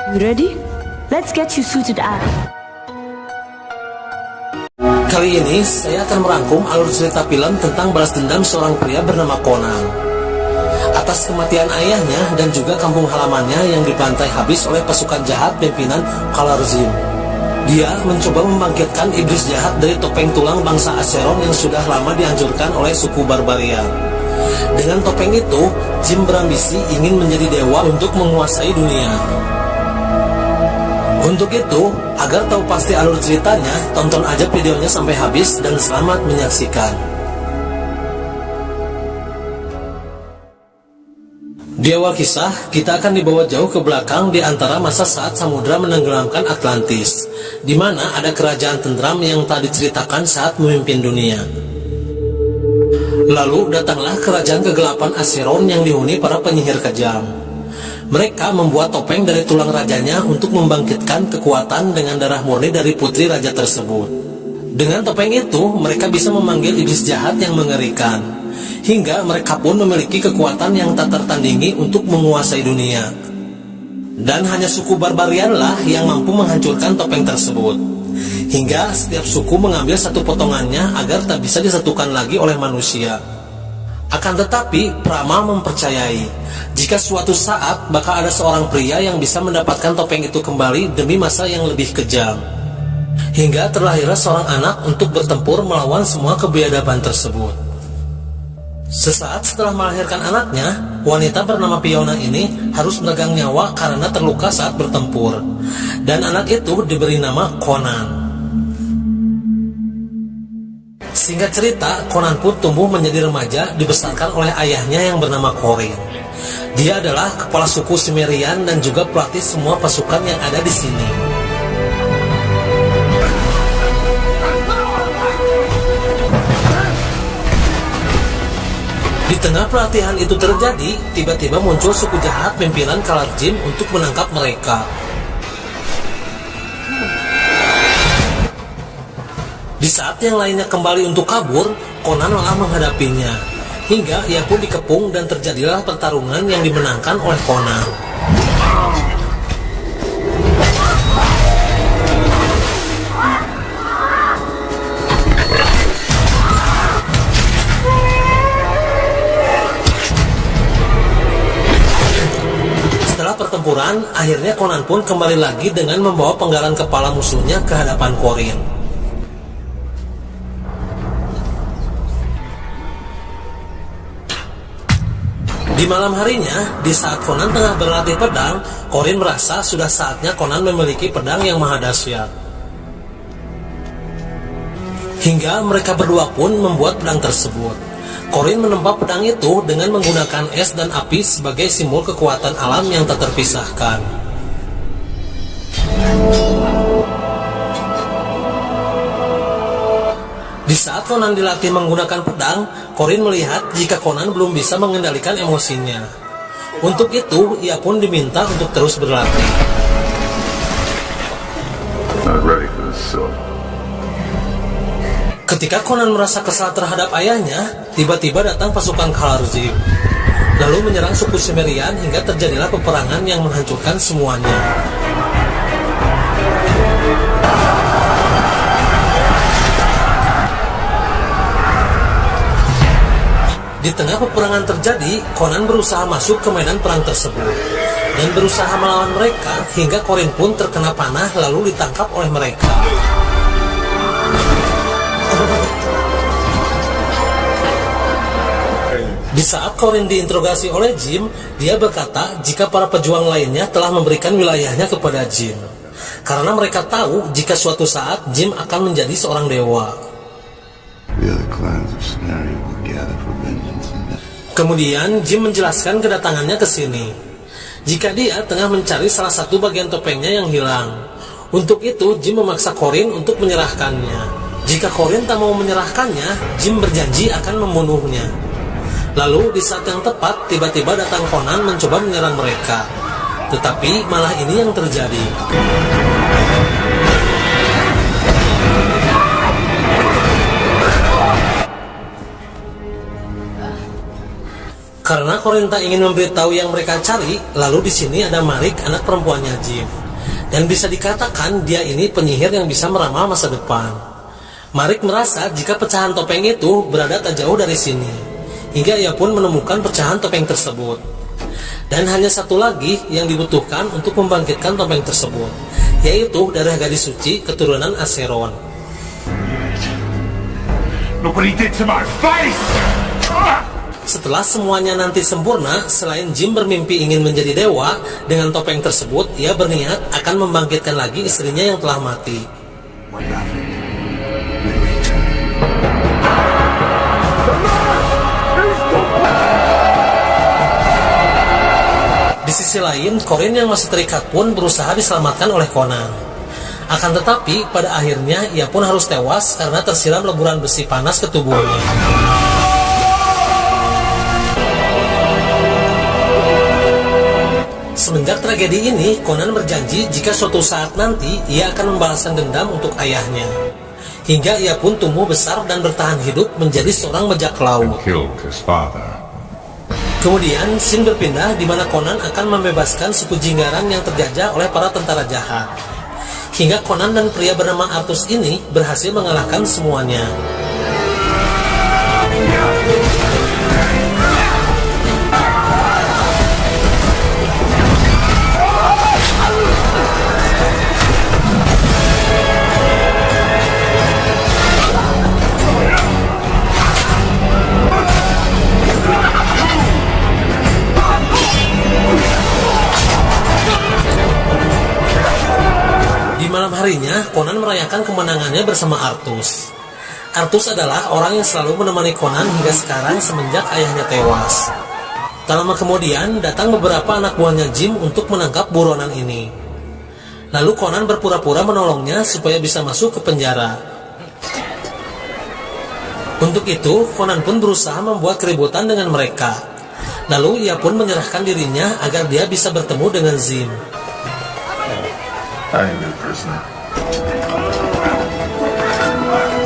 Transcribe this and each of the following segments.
You ready? Let's get you suited up. Kali ini saya akan merangkum alur cerita film tentang balas dendam seorang pria bernama Conan atas kematian ayahnya dan juga kampung halamannya yang dibantai habis oleh pasukan jahat pimpinan Khwarazm. Dia mencoba membangkitkan iblis jahat dari topeng tulang bangsa Acheron yang sudah lama dihancurkan oleh suku Barbarian. Dengan topeng itu, Jim berambisi ingin menjadi dewa untuk menguasai dunia. Untuk itu, agar tahu pasti alur ceritanya, tonton aja videonya sampai habis dan selamat menyaksikan. Di awal kisah, kita akan dibawa jauh ke belakang di antara masa saat samudra menenggelamkan Atlantis, di mana ada kerajaan tentram yang tak diceritakan saat memimpin dunia. Lalu datanglah kerajaan kegelapan Acheron yang dihuni para penyihir kejam. Mereka membuat topeng dari tulang rajanya untuk membangkitkan kekuatan dengan darah murni dari putri raja tersebut. Dengan topeng itu, mereka bisa memanggil iblis jahat yang mengerikan, hingga mereka pun memiliki kekuatan yang tak tertandingi untuk menguasai dunia. Dan hanya suku Barbarianlah yang mampu menghancurkan topeng tersebut, hingga setiap suku mengambil satu potongannya agar tak bisa disatukan lagi oleh manusia. Akan tetapi, Brahma mempercayai jika suatu saat bakal ada seorang pria yang bisa mendapatkan topeng itu kembali demi masa yang lebih kejam. Hingga terlahirlah seorang anak untuk bertempur melawan semua kebiadaban tersebut. Sesaat setelah melahirkan anaknya, wanita bernama Fiona ini harus menegang nyawa karena terluka saat bertempur. Dan anak itu diberi nama Conan. Singkat cerita, Conan pun tumbuh menjadi remaja dibesarkan oleh ayahnya yang bernama Corin. Dia adalah kepala suku Cimmerian dan juga pelatih semua pasukan yang ada di sini. Di tengah pelatihan itu terjadi, tiba-tiba muncul suku jahat pimpinan Khwarazm untuk menangkap mereka. Di saat yang lainnya kembali untuk kabur, Conan malah menghadapinya, hingga ia pun dikepung dan terjadilah pertarungan yang dimenangkan oleh Conan. Setelah pertempuran, akhirnya Conan pun kembali lagi dengan membawa penggalan kepala musuhnya ke hadapan Corin. Di malam harinya, di saat Conan tengah berlatih pedang, Corin merasa sudah saatnya Conan memiliki pedang yang maha dahsyat. Hingga mereka berdua pun membuat pedang tersebut. Corin menempa pedang itu dengan menggunakan es dan api sebagai simbol kekuatan alam yang tak terpisahkan. Di saat Conan dilatih menggunakan pedang, Corin melihat jika Conan belum bisa mengendalikan emosinya. Untuk itu, ia pun diminta untuk terus berlatih. Ketika Conan merasa kesal terhadap ayahnya, tiba-tiba datang pasukan Khwarazm, lalu menyerang suku Cimmerian hingga terjadilah peperangan yang menghancurkan semuanya. Di tengah peperangan terjadi, Conan berusaha masuk ke medan perang tersebut dan berusaha melawan mereka hingga Corin pun terkena panah lalu ditangkap oleh mereka. Di saat Corin diinterogasi oleh Jim, dia berkata jika para pejuang lainnya telah memberikan wilayahnya kepada Jim, karena mereka tahu jika suatu saat Jim akan menjadi seorang dewa. Kemudian Jim menjelaskan kedatangannya ke sini jika dia tengah mencari salah satu bagian topengnya yang hilang. Untuk itu Jim memaksa Corin untuk menyerahkannya. Jika Corin tak mau menyerahkannya, Jim berjanji akan membunuhnya. Lalu di saat yang tepat, tiba-tiba datang Conan mencoba menyerang mereka. Tetapi malah ini yang terjadi. Karena Korinta ingin memberitahu yang mereka cari, lalu di sini ada Marik, anak perempuannya Jim. Dan bisa dikatakan dia ini penyihir yang bisa meramal masa depan. Marik merasa jika pecahan topeng itu berada tak jauh dari sini, hingga ia pun menemukan pecahan topeng tersebut. Dan hanya satu lagi yang dibutuhkan untuk membangkitkan topeng tersebut, yaitu darah gadis suci keturunan Acheron. Look what he did to my face! Setelah semuanya nanti sempurna, selain Jim bermimpi ingin menjadi dewa, dengan topeng tersebut ia berniat akan membangkitkan lagi istrinya yang telah mati. Di sisi lain, Corin yang masih terikat pun berusaha diselamatkan oleh Conan. Akan tetapi, pada akhirnya ia pun harus tewas karena tersiram leburan besi panas ke tubuhnya. Semenjak tragedi ini, Conan berjanji jika suatu saat nanti ia akan membalaskan dendam untuk ayahnya. Hingga ia pun tumbuh besar dan bertahan hidup menjadi seorang bajak laut. Kemudian, scene berpindah di mana Conan akan membebaskan suku Jinggaran yang terjajah oleh para tentara jahat. Hingga Conan dan pria bernama Arthus ini berhasil mengalahkan semuanya. Di malam harinya, Conan merayakan kemenangannya bersama Arthus. Arthus adalah orang yang selalu menemani Conan hingga sekarang semenjak ayahnya tewas. Tak lama kemudian, datang beberapa anak buahnya Jim untuk menangkap buronan ini. Lalu Conan berpura-pura menolongnya supaya bisa masuk ke penjara. Untuk itu, Conan pun berusaha membuat keributan dengan mereka. Lalu ia pun menyerahkan dirinya agar dia bisa bertemu dengan Jim.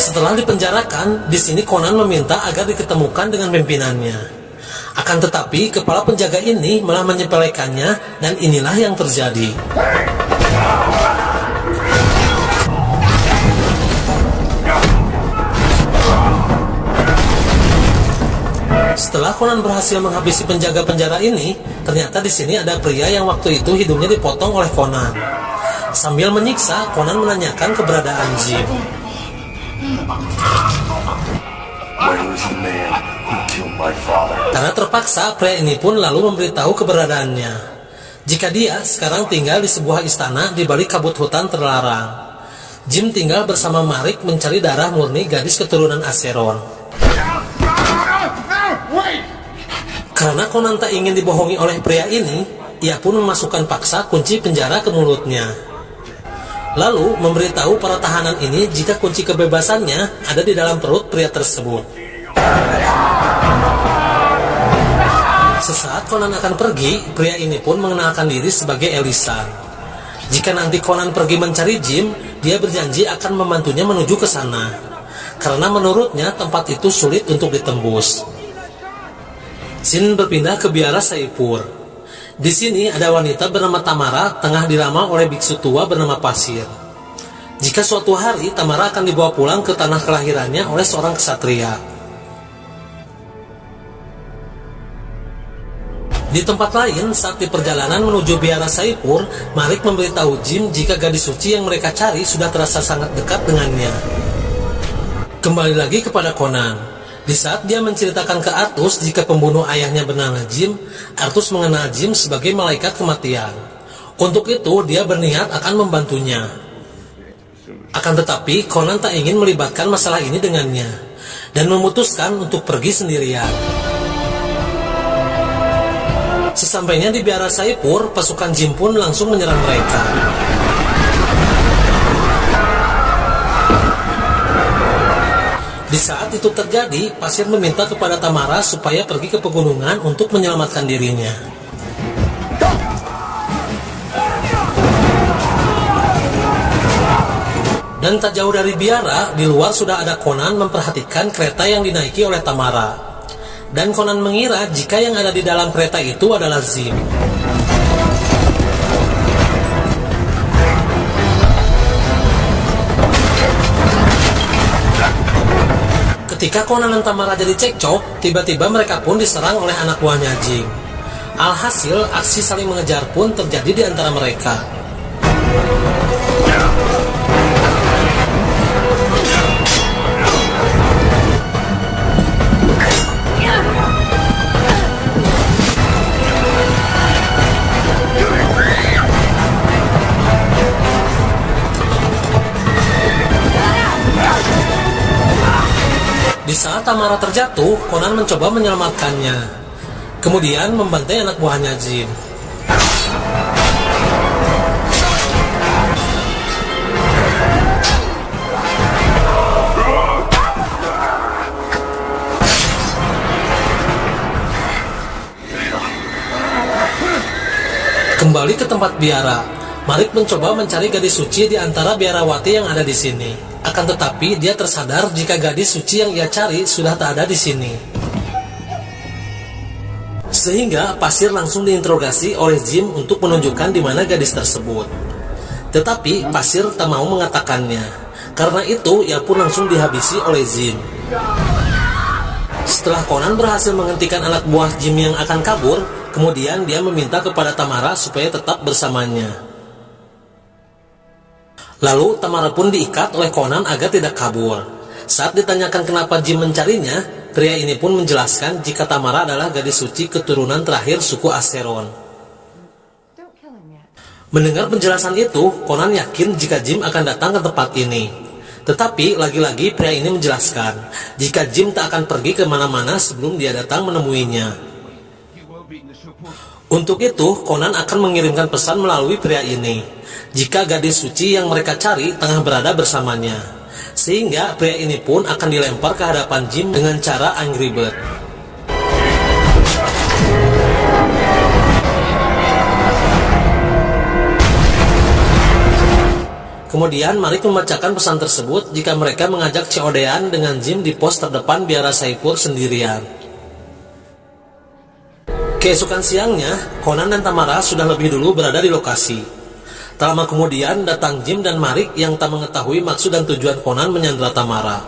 Setelah dipenjarakan, di sini Conan meminta agar diketemukan dengan pimpinannya. Akan tetapi, kepala penjaga ini malah menyepelekannya, dan inilah yang terjadi. Setelah Conan berhasil menghabisi penjaga penjara ini, ternyata di sini ada pria yang waktu itu hidungnya dipotong oleh Conan. Sambil menyiksa, Conan menanyakan keberadaan Jim. Karena terpaksa, pria ini pun lalu memberitahu keberadaannya. Jika dia sekarang tinggal di sebuah istana di balik kabut hutan terlarang. Jim tinggal bersama Marik mencari darah murni gadis keturunan Acheron. Karena Conan tak ingin dibohongi oleh pria ini, ia pun memasukkan paksa kunci penjara ke mulutnya. Lalu memberitahu para tahanan ini jika kunci kebebasannya ada di dalam perut pria tersebut. Sesaat Conan akan pergi, pria ini pun mengenalkan diri sebagai Elisan. Jika nanti Conan pergi mencari Jim, dia berjanji akan membantunya menuju ke sana. Karena menurutnya tempat itu sulit untuk ditembus. Scene berpindah ke biara Saipur. Di sini ada wanita bernama Tamara tengah diramal oleh biksu tua bernama Pasir. Jika suatu hari Tamara akan dibawa pulang ke tanah kelahirannya oleh seorang ksatria. Di tempat lain, saat di perjalanan menuju biara Saipur, Marik memberitahu Jim jika gadis suci yang mereka cari sudah terasa sangat dekat dengannya. Kembali lagi kepada Conan. Di saat dia menceritakan ke Arthus jika pembunuh ayahnya bernama Jim, Arthus mengenal Jim sebagai malaikat kematian. Untuk itu, dia berniat akan membantunya. Akan tetapi, Conan tak ingin melibatkan masalah ini dengannya, dan memutuskan untuk pergi sendirian. Sesampainya di biara Saipur, pasukan Jim pun langsung menyerang mereka. Di saat itu terjadi, Pasir meminta kepada Tamara supaya pergi ke pegunungan untuk menyelamatkan dirinya. Dan tak jauh dari biara, di luar sudah ada Conan memperhatikan kereta yang dinaiki oleh Tamara. Dan Conan mengira jika yang ada di dalam kereta itu adalah Jim. Ketika Conan dan Tamara jadi cekcok, tiba-tiba mereka pun diserang oleh anak buahnya Jim. Alhasil, aksi saling mengejar pun terjadi di antara mereka. Di saat Tamara terjatuh, Conan mencoba menyelamatkannya. Kemudian membantai anak buahnya Jim. Kembali ke tempat biara, Marik mencoba mencari gadis suci di antara biarawati yang ada di sini. Akan tetapi dia tersadar jika gadis suci yang ia cari sudah tak ada di sini. Sehingga Pasir langsung diinterogasi oleh Jim untuk menunjukkan di mana gadis tersebut. Tetapi Pasir tak mau mengatakannya. Karena itu ia pun langsung dihabisi oleh Jim. Setelah Conan berhasil menghentikan anak buah Jim yang akan kabur, kemudian dia meminta kepada Tamara supaya tetap bersamanya. Lalu Tamara pun diikat oleh Conan agar tidak kabur. Saat ditanyakan kenapa Jim mencarinya, pria ini pun menjelaskan jika Tamara adalah gadis suci keturunan terakhir suku Acheron. Mendengar penjelasan itu, Conan yakin jika Jim akan datang ke tempat ini. Tetapi lagi-lagi pria ini menjelaskan jika Jim tak akan pergi kemana-mana sebelum dia datang menemuinya. Untuk itu, Conan akan mengirimkan pesan melalui pria ini jika gadis suci yang mereka cari tengah berada bersamanya. Sehingga pria ini pun akan dilempar ke hadapan Jim dengan cara Angry Bird. Kemudian Marik membacakan pesan tersebut jika mereka mengajak COD-an dengan Jim di pos terdepan biara Saipur sendirian. Keesokan siangnya, Conan dan Tamara sudah lebih dulu berada di lokasi. Tak lama kemudian datang Jim dan Marik yang tak mengetahui maksud dan tujuan Conan menyandra Tamara.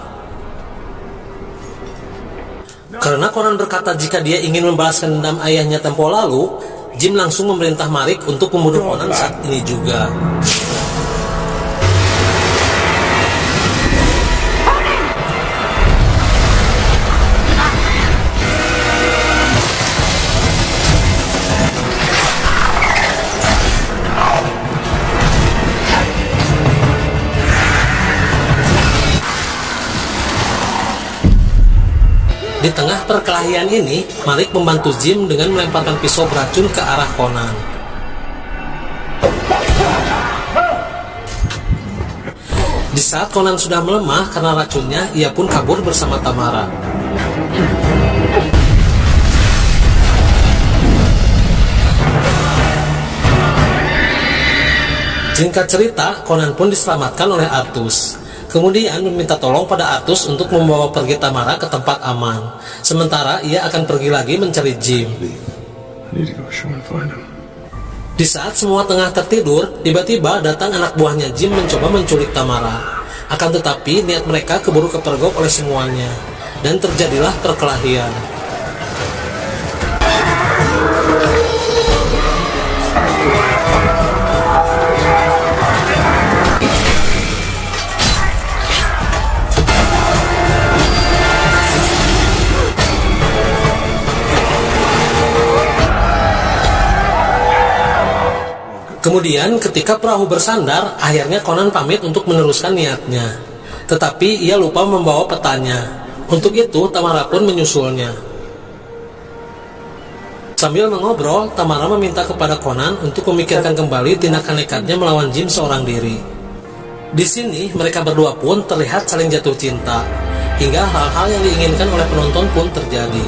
Karena Conan berkata jika dia ingin membalaskan dendam ayahnya tempo lalu, Jim langsung memerintah Marik untuk membunuh Conan saat ini juga. Di tengah perkelahian ini, Marik membantu Jim dengan melemparkan pisau beracun ke arah Conan. Di saat Conan sudah melemah karena racunnya, ia pun kabur bersama Tamara. Singkat cerita, Conan pun diselamatkan oleh Artus. Kemudian meminta tolong pada Artus untuk membawa pergi Tamara ke tempat aman. Sementara ia akan pergi lagi mencari Jim. Di saat semua tengah tertidur, tiba-tiba datang anak buahnya Jim mencoba menculik Tamara. Akan tetapi niat mereka keburu kepergok oleh semuanya, dan terjadilah perkelahian. Kemudian ketika perahu bersandar, akhirnya Conan pamit untuk meneruskan niatnya. Tetapi ia lupa membawa petanya. Untuk itu Tamara pun menyusulnya. Sambil mengobrol, Tamara meminta kepada Conan untuk memikirkan kembali tindakan nekatnya melawan Jim seorang diri. Di sini mereka berdua pun terlihat saling jatuh cinta, hingga hal-hal yang diinginkan oleh penonton pun terjadi.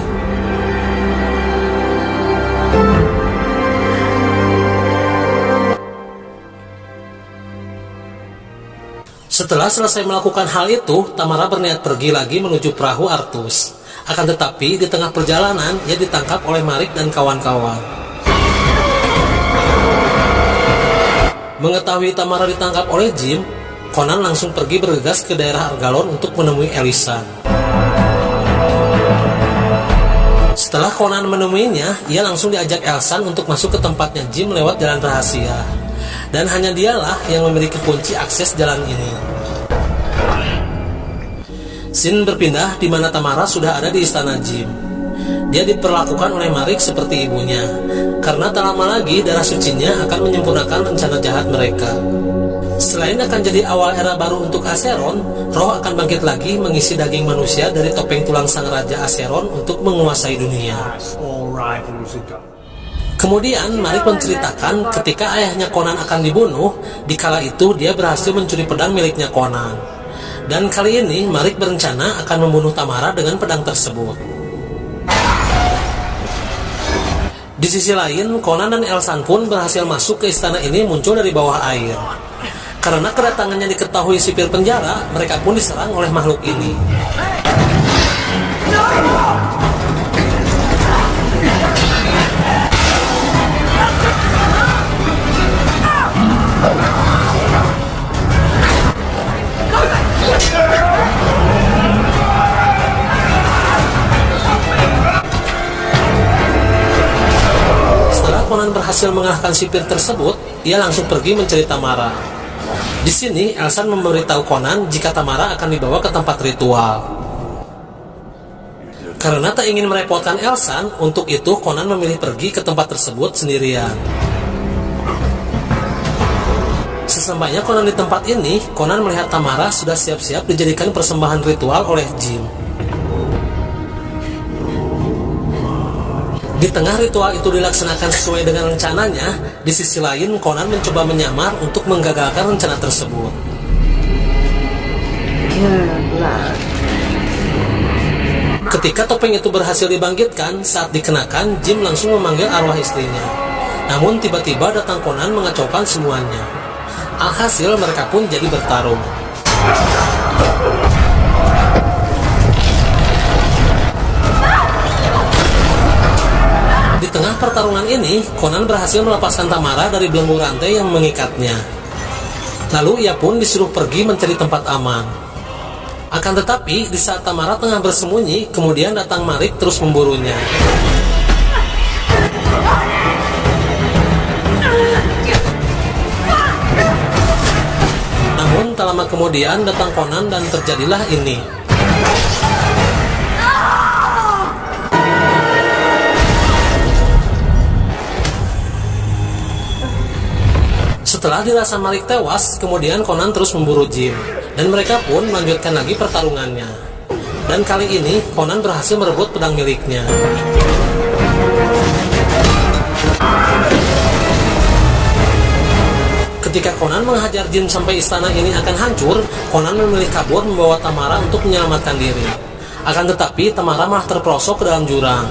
Setelah selesai melakukan hal itu, Tamara berniat pergi lagi menuju perahu Artus. Akan tetapi, di tengah perjalanan, ia ditangkap oleh Marik dan kawan-kawan. Mengetahui Tamara ditangkap oleh Jim, Conan langsung pergi bergegas ke daerah Argalon untuk menemui Elisan. Setelah Conan menemuinya, ia langsung diajak Elsan untuk masuk ke tempatnya Jim lewat jalan rahasia. Dan hanya dialah yang memiliki kunci akses jalan ini. Scene berpindah di mana Tamara sudah ada di istana Jim. Dia diperlakukan oleh Marik seperti ibunya, karena tak lama lagi darah sucinya akan menyempurnakan rencana jahat mereka. Selain akan jadi awal era baru untuk Acheron, roh akan bangkit lagi mengisi daging manusia dari topeng tulang sang raja Acheron untuk menguasai dunia. Kemudian Marik menceritakan ketika ayahnya Conan akan dibunuh, dikala itu dia berhasil mencuri pedang miliknya Conan. Dan kali ini Marik berencana akan membunuh Tamara dengan pedang tersebut. Di sisi lain, Conan dan Elsan pun berhasil masuk ke istana ini muncul dari bawah air. Karena kedatangannya diketahui sipir penjara, mereka pun diserang oleh makhluk ini. Setelah Conan berhasil mengalahkan sipir tersebut, ia langsung pergi mencari Tamara. Di sini, Elsan memberitahu Conan jika Tamara akan dibawa ke tempat ritual. Karena tak ingin merepotkan Elsan, untuk itu Conan memilih pergi ke tempat tersebut sendirian. Sesampainya Conan di tempat ini, Conan melihat Tamara sudah siap-siap dijadikan persembahan ritual oleh Jim. Di tengah ritual itu dilaksanakan sesuai dengan rencananya, di sisi lain Conan mencoba menyamar untuk menggagalkan rencana tersebut. Ketika topeng itu berhasil dibangkitkan, saat dikenakan, Jim langsung memanggil arwah istrinya. Namun tiba-tiba datang Conan mengacaukan semuanya. Alhasil mereka pun jadi bertarung. Di tengah pertarungan ini, Conan berhasil melepaskan Tamara dari belenggu rantai yang mengikatnya. Lalu ia pun disuruh pergi mencari tempat aman. Akan tetapi, di saat Tamara tengah bersembunyi, kemudian datang Marik terus memburunya. Namun tak lama kemudian datang Conan dan terjadilah ini. Setelah dirasa Marik tewas, kemudian Conan terus memburu Jim, dan mereka pun melanjutkan lagi pertarungannya. Dan kali ini Conan berhasil merebut pedang miliknya. Ketika Conan menghajar Jim sampai istana ini akan hancur, Conan memilih kabur membawa Tamara untuk menyelamatkan diri. Akan tetapi Tamara malah terperosok ke dalam jurang.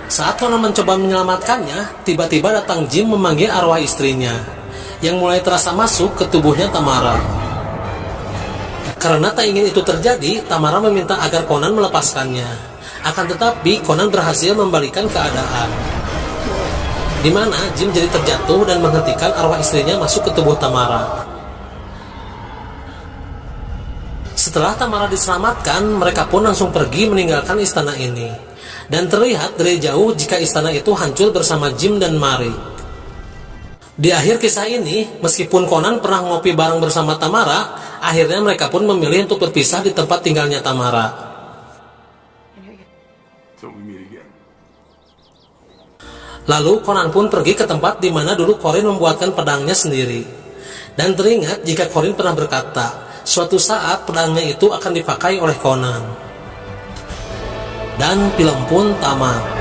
Saat Conan mencoba menyelamatkannya, tiba-tiba datang Jim memanggil arwah istrinya, yang mulai terasa masuk ke tubuhnya Tamara. Karena tak ingin itu terjadi, Tamara meminta agar Conan melepaskannya. Akan tetapi Conan berhasil membalikan keadaan, di mana Jim jadi terjatuh dan menghentikan arwah istrinya masuk ke tubuh Tamara. Setelah Tamara diselamatkan, mereka pun langsung pergi meninggalkan istana ini. Dan terlihat dari jauh jika istana itu hancur bersama Jim dan Marik. Di akhir kisah ini, meskipun Conan pernah ngopi bareng bersama Tamara, akhirnya mereka pun memilih untuk berpisah di tempat tinggalnya Tamara. Lalu Conan pun pergi ke tempat di mana dulu Corin membuatkan pedangnya sendiri. Dan teringat jika Corin pernah berkata, suatu saat pedangnya itu akan dipakai oleh Conan. Dan film pun tamat.